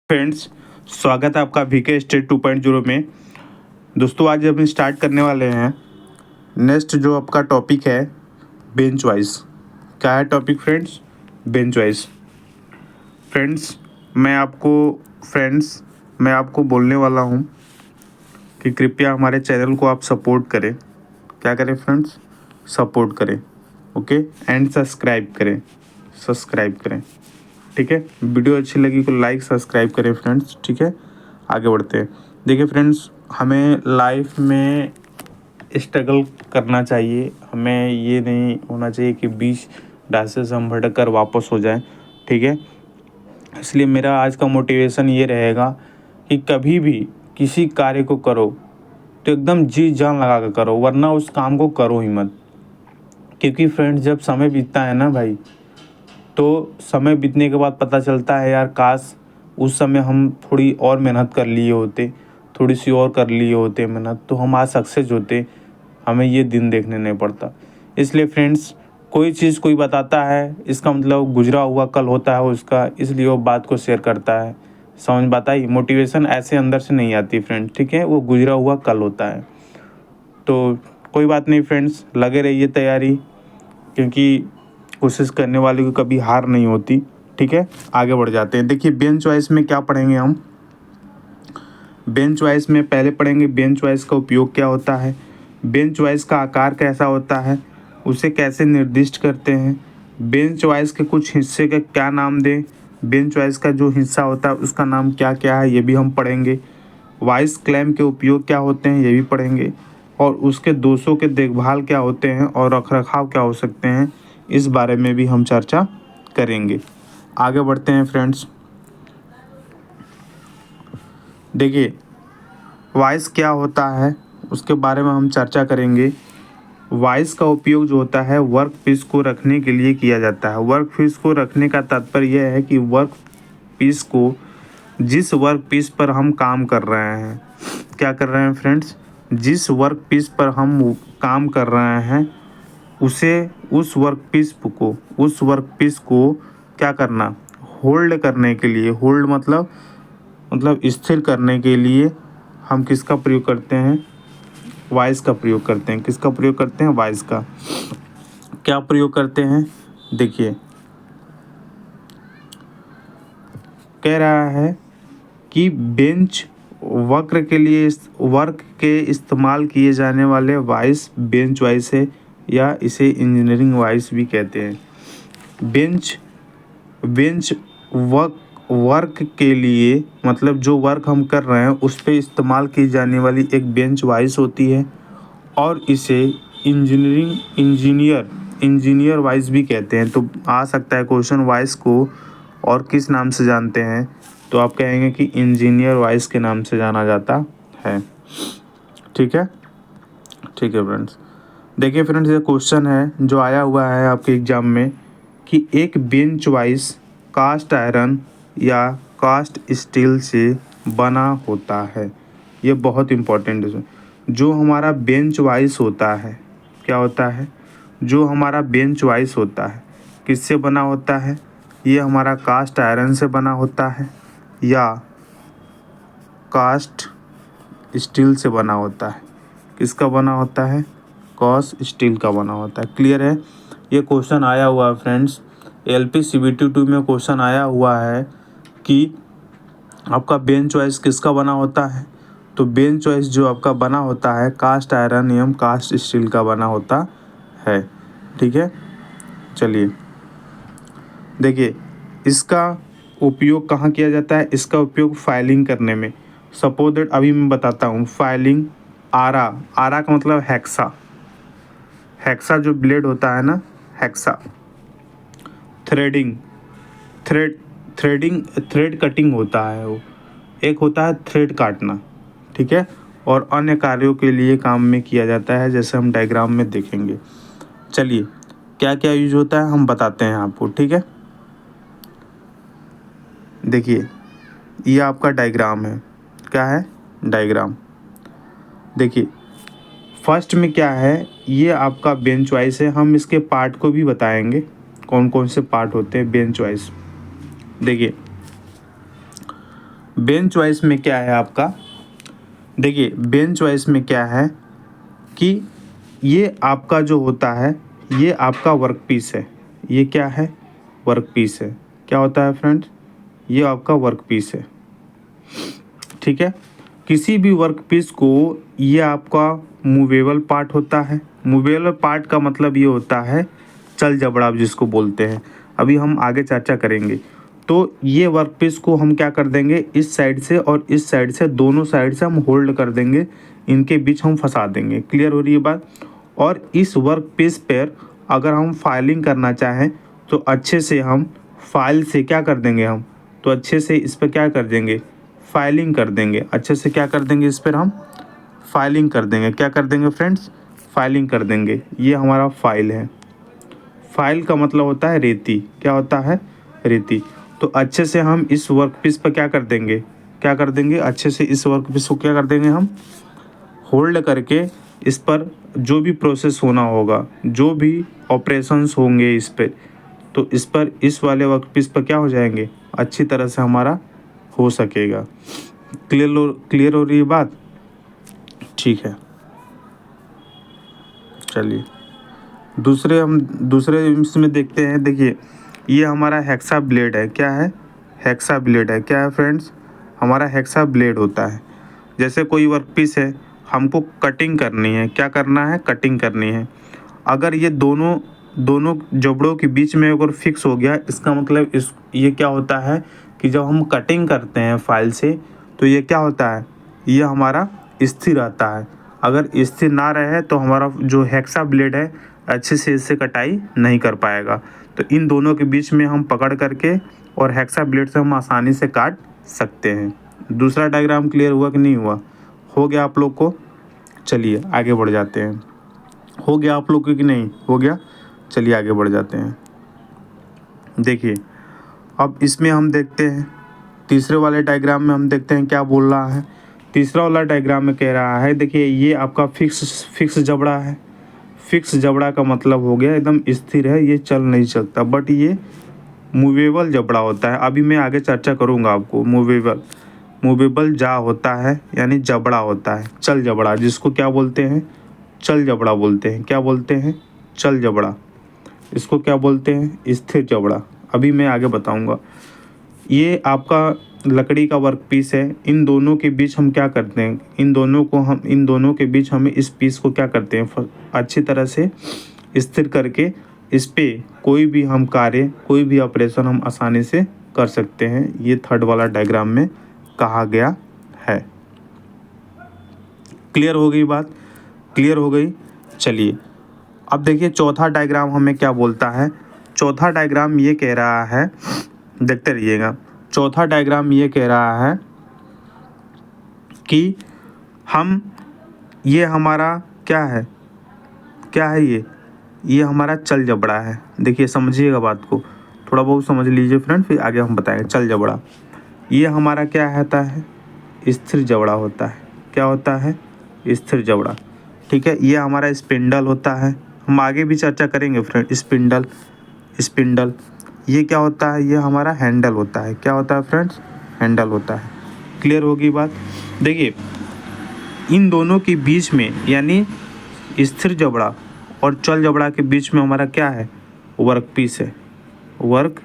Friends, स्वागत है आपका वीके स्टेट 2.0 में। दोस्तों, आज हम स्टार्ट करने वाले हैं नेक्स्ट जो आपका टॉपिक है बेंच वाइज। क्या है topic friends? Bench wise. Friends, मैं आपको बोलने वाला हूं कि कृपया हमारे चैनल को आप सपोर्ट करें। क्या करें फ्रेंड्स? सपोर्ट करें, ओके, एंड सब्सक्राइब करें। ठीक है, वीडियो अच्छी लगी तो लाइक सब्सक्राइब करें फ्रेंड्स। ठीक है, आगे बढ़ते हैं। देखिए फ्रेंड्स, हमें लाइफ में स्ट्रगल करना चाहिए। हमें ये नहीं होना चाहिए कि बीच रास्ते से हम भटक कर वापस हो जाएं। ठीक है, इसलिए मेरा आज का मोटिवेशन ये रहेगा कि कभी भी किसी कार्य को करो तो एकदम जी जान लगा कर करो, वरना उस काम को करो ही मत। क्योंकि फ्रेंड्स, जब समय बीतता है ना भाई, तो समय बीतने के बाद पता चलता है यार, काश उस समय हम थोड़ी और मेहनत कर लिए होते, थोड़ी सी और कर लिए होते मेहनत, तो हम आज सक्सेस होते। हमें ये दिन देखने नहीं पड़ता। इसलिए फ्रेंड्स, कोई चीज़ कोई बताता है, इसका मतलब गुजरा हुआ कल होता है उसका, इसलिए वो बात को शेयर करता है। समझ बात आई? मोटिवेशन ऐसे अंदर से नहीं आती फ्रेंड्स, ठीक है, वो गुजरा हुआ कल होता है। तो कोई बात नहीं फ्रेंड्स, लगे रहिए तैयारी, क्योंकि कोशिश करने वाले को कभी हार नहीं होती। ठीक है, आगे बढ़ जाते हैं। देखिए, बेंच वाइज में क्या पढ़ेंगे हम? बेंच वाइज में पहले पढ़ेंगे बेंच वाइज का उपयोग क्या होता है, बेंच वाइज का आकार कैसा होता है, उसे कैसे निर्दिष्ट करते हैं, बेंच वाइज के कुछ हिस्से का क्या नाम दें, बेंच वाइज का जो हिस्सा होता है उसका नाम क्या क्या है, ये भी हम पढ़ेंगे। वॉइस क्लेम के उपयोग क्या होते हैं, ये भी पढ़ेंगे। और उसके दोषों के देखभाल क्या होते हैं और रखरखाव क्या हो सकते हैं, इस बारे में भी हम चर्चा करेंगे। आगे बढ़ते हैं फ्रेंड्स। देखिए, वॉइस क्या होता है उसके बारे में हम चर्चा करेंगे। वॉइस का उपयोग जो होता है वर्क पीस को रखने के लिए किया जाता है। वर्क पीस को रखने का तात्पर्य यह है कि वर्क पीस को, जिस वर्क पीस पर हम काम कर रहे हैं, क्या कर रहे हैं फ्रेंड्स, जिस वर्क पीस पर हम काम कर रहे हैं उसे, उस वर्क पीस को क्या करना, होल्ड करने के लिए, होल्ड मतलब स्थिर करने के लिए हम किसका प्रयोग करते हैं? वॉइस का प्रयोग करते हैं। किसका प्रयोग करते हैं? वॉइस का। क्या प्रयोग करते हैं? देखिए, कह रहा है कि बेंच वक्र के लिए वर्क के इस्तेमाल किए जाने वाले वॉइस बेंच वॉइस है, या इसे इंजीनियरिंग वॉइस भी कहते हैं। बेंच वर्क के लिए, मतलब जो वर्क हम कर रहे हैं उस पे इस्तेमाल की जाने वाली एक बेंच वॉइस होती है, और इसे इंजीनियर वॉइस भी कहते हैं। तो आ सकता है क्वेश्चन, वॉइस को और किस नाम से जानते हैं? तो आप कहेंगे कि इंजीनियर वॉइस के नाम से जाना जाता है। ठीक है, ठीक है फ्रेंड्स। देखिए फ्रेंड्स, ये क्वेश्चन है जो आया हुआ है आपके एग्जाम में कि एक बेंच वाइस कास्ट आयरन या कास्ट स्टील से बना होता है। ये बहुत इम्पोर्टेंट है। जो हमारा बेंच वाइस होता है, क्या होता है? जो हमारा बेंच वाइस होता है किससे बना होता है? ये हमारा कास्ट आयरन से बना होता है या कास्ट स्टील से बना होता है? किसका बना होता है? कास्ट स्टील का बना होता है। क्लियर है? ये क्वेश्चन आया हुआ है फ्रेंड्स, LP CBT 2 में क्वेश्चन आया हुआ है कि आपका बेंच वाइस किसका बना होता है? तो बेंच वाइस जो आपका बना होता है कास्ट आयरन एवं कास्ट स्टील का बना होता है। ठीक है, चलिए देखिए, इसका उपयोग कहाँ किया जाता है? इसका उपयोग फाइलिंग करने में। सपोज दैट, अभी मैं बताता हूँ। फाइलिंग, आरा का मतलब हेक्सा जो ब्लेड होता है ना, हेक्सा। थ्रेडिंग, थ्रेड कटिंग होता है वो। एक होता है थ्रेड काटना, ठीक है, और अन्य कार्यों के लिए काम में किया जाता है, जैसे हम डायग्राम में देखेंगे। चलिए, क्या क्या यूज होता है हम बताते हैं आपको। ठीक है, देखिए, ये आपका डायग्राम है। क्या है? डायग्राम। देखिए, फर्स्ट में क्या है, ये आपका बेंच वाइस है। हम इसके पार्ट को भी बताएंगे, कौन कौन से पार्ट होते हैं बेंच वाइस। देखिए, बेंच वाइज में क्या है आपका, देखिए बेंच वाइज में क्या है कि ये आपका जो होता है ये आपका वर्क पीस है। ये क्या है, वर्क पीस है। क्या होता है फ्रेंड्स, ये आपका वर्क पीस है, ठीक है। किसी भी वर्क पीस को ये आपका मूवेबल पार्ट होता है। मूवेबल पार्ट का मतलब ये होता है चल जबड़ा जिसको बोलते हैं, अभी हम आगे चर्चा करेंगे। तो ये वर्क पीस को हम क्या कर देंगे, इस साइड से और इस साइड से, दोनों साइड से हम होल्ड कर देंगे, इनके बीच हम फंसा देंगे। क्लियर हो रही है बात। और इस वर्क पीस पर अगर हम फाइलिंग करना चाहें तो अच्छे से हम फाइल से क्या कर देंगे, हम तो अच्छे से इस पर क्या कर देंगे, फाइलिंग कर देंगे। अच्छे से क्या कर देंगे, इस पर हम फाइलिंग कर देंगे। क्या कर देंगे फ्रेंड्स, फाइलिंग कर देंगे। ये हमारा फाइल है। फाइल का मतलब होता है रेती। क्या होता है, रेती। तो अच्छे से हम इस वर्क पीस पर क्या कर देंगे, क्या कर देंगे, अच्छे से इस वर्क पीस को क्या कर देंगे, हम होल्ड करके इस पर जो भी प्रोसेस होना होगा, जो भी ऑपरेशंस होंगे इस पर, तो इस पर, इस वाले वर्क पीस पर क्या हो जाएंगे, अच्छी तरह से हमारा हो सकेगा। क्लियर हो रही है बात, ठीक है। चलिए दूसरे इसमें देखते हैं। देखिए ये हमारा हेक्सा ब्लेड है। क्या है, हेक्सा ब्लेड है। क्या है फ्रेंड्स, हमारा हेक्सा ब्लेड होता है। जैसे कोई वर्क पीस है, हमको कटिंग करनी है। क्या करना है, कटिंग करनी है। अगर ये दोनों जबड़ों के बीच में अगर फिक्स हो गया, इसका मतलब ये क्या होता है कि जब हम कटिंग करते हैं फाइल से तो ये क्या होता है, ये हमारा स्थिर रहता है। अगर स्थिर ना रहे तो हमारा जो हेक्सा ब्लेड है अच्छे से इससे कटाई नहीं कर पाएगा। तो इन दोनों के बीच में हम पकड़ करके और हेक्सा ब्लेड से हम आसानी से काट सकते हैं। दूसरा डायग्राम क्लियर हुआ कि नहीं हुआ, हो गया आप लोग को। चलिए आगे बढ़ जाते हैं। हो गया आप लोग को कि नहीं हो गया, चलिए आगे बढ़ जाते हैं। देखिए अब इसमें हम देखते हैं, तीसरे वाले डायग्राम में हम देखते हैं क्या बोल रहा है। तीसरा वाला डायग्राम में कह रहा है, देखिए ये आपका फिक्स जबड़ा है। फिक्स जबड़ा का मतलब हो गया एकदम स्थिर है, ये चल नहीं सकता। बट ये मूवेबल जबड़ा होता है, अभी मैं आगे चर्चा करूँगा आपको। मूवेबल जा होता है, यानी जबड़ा होता है, चल जबड़ा, जिसको क्या बोलते हैं, चल जबड़ा बोलते हैं। क्या बोलते हैं, चल जबड़ा। इसको क्या बोलते हैं, स्थिर जबड़ा। अभी मैं आगे बताऊंगा। ये आपका लकड़ी का वर्क पीस है। इन दोनों के बीच हम क्या करते हैं, इन दोनों के बीच हमें इस पीस को क्या करते हैं, अच्छी तरह से स्थिर करके इस पे कोई भी हम कार्य, कोई भी ऑपरेशन हम आसानी से कर सकते हैं। ये थर्ड वाला डायग्राम में कहा गया है। क्लियर हो गई बात, क्लियर हो गई। चलिए अब देखिए चौथा डायग्राम हमें क्या बोलता है। चौथा डायग्राम ये कह रहा है, देखते रहिएगा। चौथा डायग्राम ये कह रहा है कि हम, ये हमारा क्या है, क्या है ये हमारा चल जबड़ा है। देखिए समझिएगा बात को, थोड़ा बहुत समझ लीजिए फ्रेंड, फिर आगे हम बताएंगे। चल जबड़ा ये हमारा क्या होता है, स्थिर जबड़ा होता है। क्या होता है, स्थिर जबड़ा, ठीक है। ये हमारा स्पिंडल होता है, हम आगे भी चर्चा करेंगे फ्रेंड। स्पिंडल ये क्या होता है, ये हमारा हैंडल होता है। क्या होता है फ्रेंड्स, हैंडल होता है। क्लियर होगी बात। देखिए इन दोनों के बीच में, यानी स्थिर जबड़ा और चल जबड़ा के बीच में हमारा क्या है, वर्क पीस है। वर्क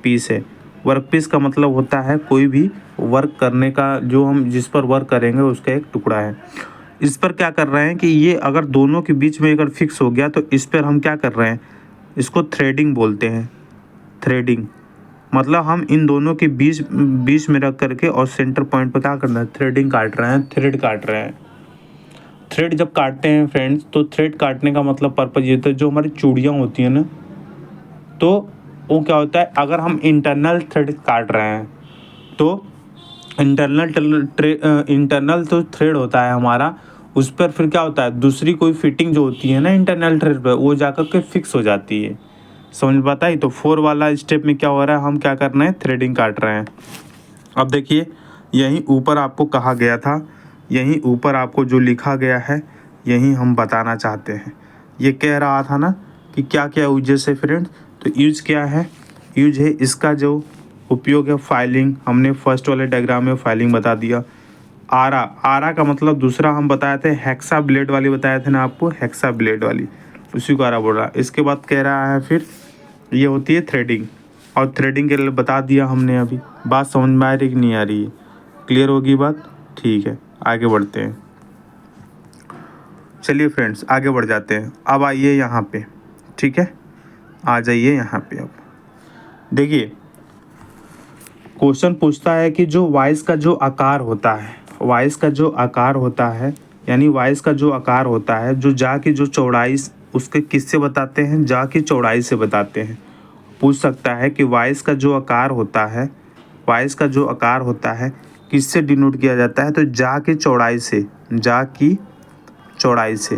पीस है। वर्क पीस का मतलब होता है कोई भी वर्क करने का, जो हम जिस पर वर्क करेंगे उसका एक टुकड़ा है। इस पर क्या कर रहे हैं कि ये अगर दोनों के बीच में अगर फिक्स हो गया तो इस पर हम क्या कर रहे हैं, इसको थ्रेडिंग बोलते हैं। थ्रेडिंग मतलब हम इन दोनों के बीच में रख करके और सेंटर पॉइंट पर क्या करना है, थ्रेडिंग काट रहे हैं, थ्रेड काट रहे हैं। थ्रेड जब काटते हैं फ्रेंड्स, तो थ्रेड काटने का मतलब पर्पज ये होता है, जो हमारी चूड़ियाँ होती हैं ना, तो वो क्या होता है, अगर हम इंटरनल थ्रेड काट रहे हैं तो इंटरनल तो थ्रेड होता है हमारा, उस पर फिर क्या होता है, दूसरी कोई फिटिंग जो होती है ना इंटरनल थ्रेड पर, वो जाकर के फिक्स हो जाती है। समझ बताई। तो 4 वाला स्टेप में क्या हो रहा है, हम क्या कर रहे हैं, थ्रेडिंग काट रहे हैं। अब देखिए यहीं ऊपर आपको कहा गया था, यहीं ऊपर आपको जो लिखा गया है यहीं हम बताना चाहते हैं। ये कह रहा था ना कि क्या क्या यूजेस है फ्रेंड्स, तो यूज क्या है, यूज है इसका जो उपयोग है फाइलिंग, हमने फर्स्ट वाले डायग्राम में फाइलिंग बता दिया। आरा, आरा का मतलब दूसरा हम बताए थे हेक्सा ब्लेड वाली बताए थे ना आपको, हेक्सा ब्लेड वाली, उसी को आरा बोल रहा है। इसके बाद कह रहा है फिर ये होती है थ्रेडिंग, और थ्रेडिंग के लिए बता दिया हमने अभी। बात समझ में आ रही कि नहीं आ रही है? क्लियर होगी बात? ठीक है, आगे बढ़ते हैं। चलिए फ्रेंड्स आगे बढ़ जाते हैं। अब आइए यहाँ पे, ठीक है, आ जाइए यहाँ पे। अब देखिए क्वेश्चन पूछता है कि जो वॉइस का जो आकार होता है, वॉइस का जो आकार होता है, यानी वॉइस का जो आकार होता है, जो जा की जो चौड़ाई, उसके किससे बताते हैं? जा की चौड़ाई से बताते हैं। पूछ सकता है कि वॉइस का जो आकार होता है, वॉइस का जो आकार होता है किससे डिनोट किया जाता है? तो जा की चौड़ाई से, जा की चौड़ाई से,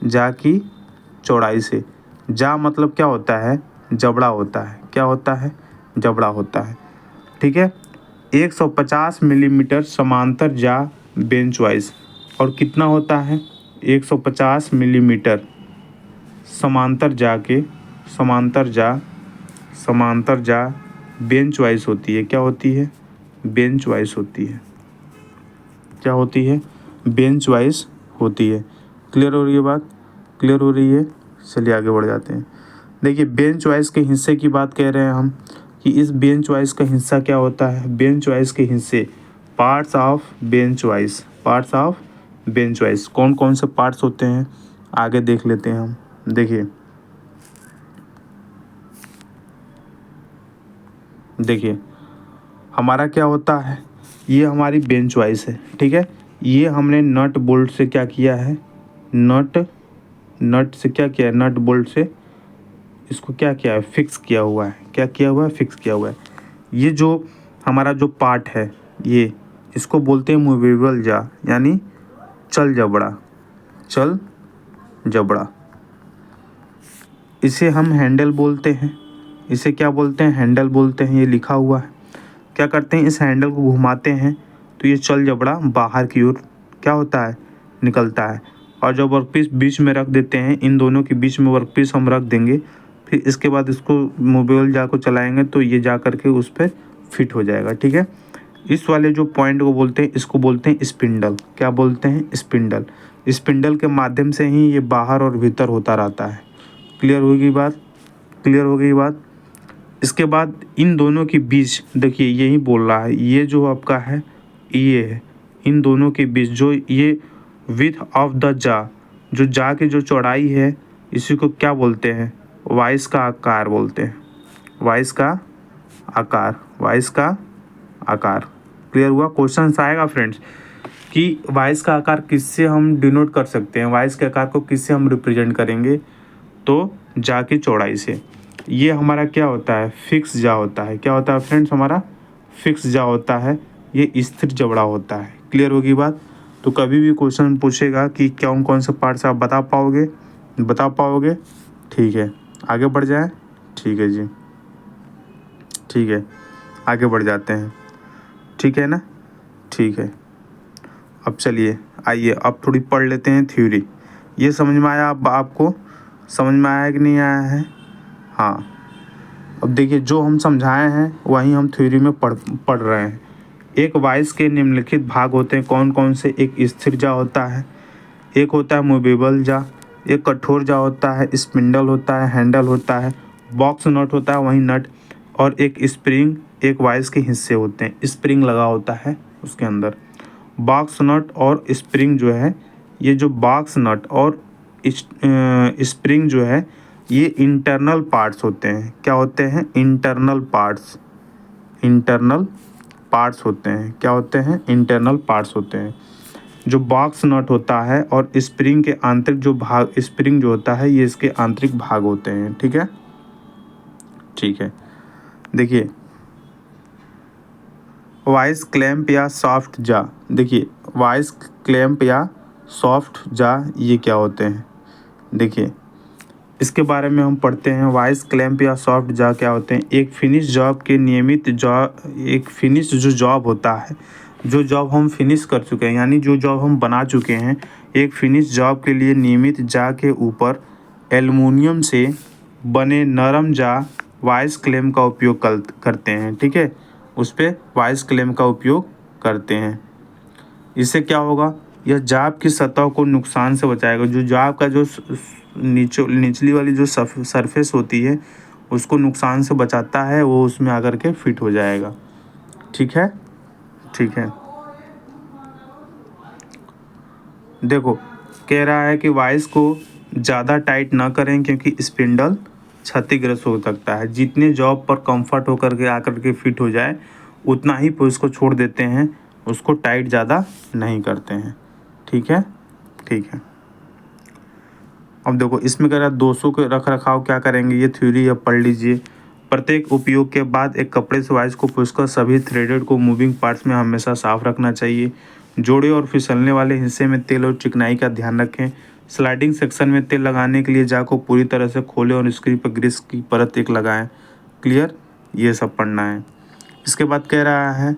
जा की चौड़ाई से। जा मतलब क्या होता है? जबड़ा होता है। क्या होता है? जबड़ा होता है, ठीक है। 150 मिलीमीटर समांतर जा बेंच वाइज, और कितना होता है? 150 मिलीमीटर समांतर जा के, समांतर जा बेंच वाइज होती है। क्या होती है? बेंच वाइज होती है। क्या होती है? बेंच वाइज होती है। क्लियर हो रही है बात? क्लियर हो रही है? चलिए आगे बढ़ जाते हैं। देखिए बेंच वाइज के हिस्से की बात कह रहे हैं हम कि इस बेंच वाइज का हिस्सा क्या होता है? बेंच वाइज के हिस्से, parts of bench wise, parts of bench wise कौन कौन से पार्ट्स होते हैं आगे देख लेते हैं हम। देखिए हमारा क्या होता है, ये हमारी बेंच वाइज है, ठीक है। ये हमने नट बोल्ट से क्या किया है? नट से क्या किया है? नट बोल्ट से इसको क्या किया है? फिक्स किया हुआ है। क्या किया हुआ है? फिक्स किया हुआ है। ये जो हमारा जो पार्ट है, ये इसको बोलते हैं मूवेबल जा, यानी चल जबड़ा, चल जबड़ा। इसे हम हैंडल बोलते हैं। इसे क्या बोलते हैं? हैंडल बोलते हैं। ये लिखा हुआ है। क्या करते हैं? इस हैंडल को घुमाते हैं तो ये चल जबड़ा बाहर की ओर क्या होता है? निकलता है। और जब वर्कपीस बीच में रख देते हैं, इन दोनों के बीच में वर्कपीस हम रख देंगे, फिर इसके बाद इसको मूवेबल जा को चलाएंगे तो ये जा करके उस पर फिट हो जाएगा, ठीक है। इस वाले जो पॉइंट को बोलते हैं, इसको बोलते हैं स्पिंडल। क्या बोलते हैं? स्पिंडल। स्पिंडल के माध्यम से ही ये बाहर और भीतर होता रहता है। क्लियर होगी बात? क्लियर हो गई बात? इसके बाद इन दोनों के बीच देखिए यही बोल रहा है, ये जो आपका है ये है, इन दोनों के बीच जो ये विड्थ ऑफ द जा, जो जा की जो चौड़ाई है, इसी को क्या बोलते हैं? वॉइस का आकार बोलते हैं। वॉइस का आकार, वॉइस का आकार। क्लियर हुआ? क्वेश्चन आएगा फ्रेंड्स कि वॉइस का आकार किससे हम डिनोट कर सकते हैं, वॉइस के आकार को किससे हम रिप्रेजेंट करेंगे? तो जा की चौड़ाई से। ये हमारा क्या होता है? फिक्स जा होता है। क्या होता है फ्रेंड्स? हमारा फिक्स जा होता है। ये स्थिर जबड़ा होता है। क्लियर होगी बात? तो कभी भी क्वेश्चन पूछेगा कि कौन कौन से पार्ट्स आप बता पाओगे? ठीक है, आगे बढ़ जाए। ठीक है जी, ठीक है, आगे बढ़ जाते हैं। ठीक है ना? ठीक है। अब चलिए आइए अब थोड़ी पढ़ लेते हैं थ्योरी। ये समझ में आया? आपको समझ में आया कि नहीं आया है? हाँ। अब देखिए जो हम समझाए हैं वही हम थ्योरी में पढ़ रहे हैं। एक वॉइस के निम्नलिखित भाग होते हैं। कौन कौन से? एक स्थिर जा होता है, एक होता है मूवेबल जा, एक कठोर जा होता है, स्पिंडल होता है, हैंडल होता है, बॉक्स नट होता है, वहीं नट, और एक स्प्रिंग। एक वॉइस के हिस्से होते हैं, स्प्रिंग लगा होता है उसके अंदर। बॉक्स नट और स्प्रिंग जो है, ये जो बॉक्स नट और स्प्रिंग जो है, ये इंटरनल पार्ट्स होते हैं। क्या होते हैं? Internal parts. इंटरनल पार्ट्स होते हैं। क्या होते हैं? इंटरनल पार्ट्स होते हैं। जो बॉक्स नट होता है और स्प्रिंग के आंतरिक जो भाग, स्प्रिंग जो होता है, ये इसके आंतरिक भाग होते हैं। ठीक है, ठीक है। देखिए वॉइस क्लैंप या सॉफ्ट जा। देखिए वॉइस क्लैंप या सॉफ्ट जा ये क्या होते हैं? देखिए इसके बारे में हम पढ़ते हैं। वॉइस क्लैंप या सॉफ्ट जॉ क्या होते हैं? एक फिनिश जॉब के नियमित एक फिनिश जो जॉब होता है, जो जॉब हम फिनिश कर चुके हैं, यानी जो जॉब हम बना चुके हैं, एक फिनिश जॉब के लिए नियमित जा के ऊपर एल्युमिनियम से बने नरम जा वॉइस क्लेम का उपयोग करते हैं, ठीक है, उस पर वॉइस क्लेम का उपयोग करते हैं। इससे क्या होगा, यह जाप की सतह को नुकसान से बचाएगा। जो जाप का जो निचली वाली जो सरफेस होती है उसको नुकसान से बचाता है, वो उसमें आकर के फिट हो जाएगा। ठीक है, ठीक है। देखो कह रहा है कि वॉइस को ज़्यादा टाइट ना करें क्योंकि स्पिंडल क्षतिग्रस्त हो सकता है। जितने जॉब पर कंफर्ट होकर के आकर के फिट हो जाए उतना ही पुश को छोड़ देते हैं, उसको टाइट ज़्यादा नहीं करते हैं। ठीक है, ठीक है। अब देखो इसमें कह रहा है दोषों के रख रखाव क्या करेंगे, ये थ्योरी अब पढ़ लीजिए। प्रत्येक उपयोग के बाद एक कपड़े से वॉइस को पुछकर सभी थ्रेडेड को मूविंग पार्ट्स में हमेशा साफ रखना चाहिए। जोड़े और फिसलने वाले हिस्से में तेल और चिकनाई का ध्यान रखें। स्लाइडिंग सेक्शन में तेल लगाने के लिए जा को पूरी तरह से खोलें और स्क्रीन पर ग्रीस की परत एक लगाएं। क्लियर, ये सब पढ़ना है। इसके बाद कह रहा है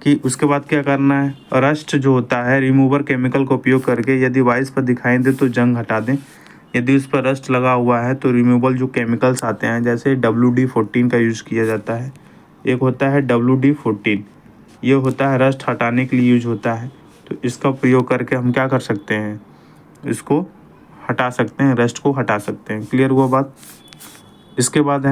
कि उसके बाद क्या करना है, रस्ट जो होता है रिमूवर केमिकल का उपयोग करके यदि वॉइस पर दिखाई दे तो जंग हटा दें। यदि उस पर रस्ट लगा हुआ है तो रिमूवल जो केमिकल्स आते हैं जैसे WD-14 का यूज़ किया जाता है। एक होता है WD-14, ये होता है रस्ट हटाने के लिए यूज होता है। तो इसका प्रयोग करके हम क्या कर सकते हैं, इसको हटा सकते हैं, रस्ट को हटा सकते हैं। क्लियर हुआ बात। इसके बाद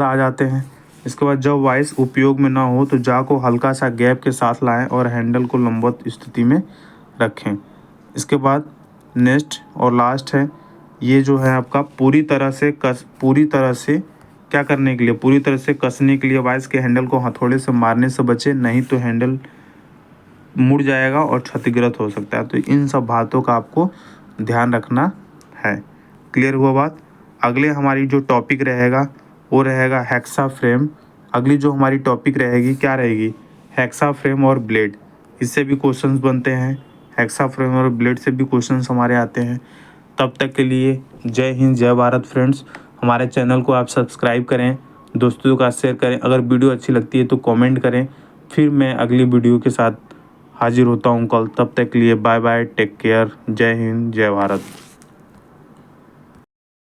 आ जाते हैं। इसके बाद जब वॉइस उपयोग में ना हो तो जा को हल्का सा गैप के साथ लाएं और हैंडल को लंबवत स्थिति में रखें। इसके बाद नेक्स्ट और लास्ट है, ये जो है आपका पूरी तरह से क्या करने के लिए, पूरी तरह से कसने के लिए वॉइस के हैंडल को हथौड़े से मारने से बचे, नहीं तो हैंडल मुड़ जाएगा और क्षतिग्रस्त हो सकता है। तो इन सब बातों का आपको ध्यान रखना है। क्लियर हुआ बात। अगले हमारी जो टॉपिक रहेगा वो रहेगा हेक्सा फ्रेम। अगली जो हमारी टॉपिक रहेगी क्या रहेगी, हेक्सा फ्रेम और ब्लेड। इससे भी क्वेश्चंस बनते हैं, हेक्सा फ्रेम और ब्लेड से भी क्वेश्चंस हमारे आते हैं। तब तक के लिए जय हिंद, जय भारत फ्रेंड्स। हमारे चैनल को आप सब्सक्राइब करें, दोस्तों का शेयर करें। अगर वीडियो अच्छी लगती है तो कमेंट करें। फिर मैं अगली वीडियो के साथ हाजिर होता हूँ कल। तब तक के लिए बाय बाय, टेक केयर, जय हिंद, जय भारत।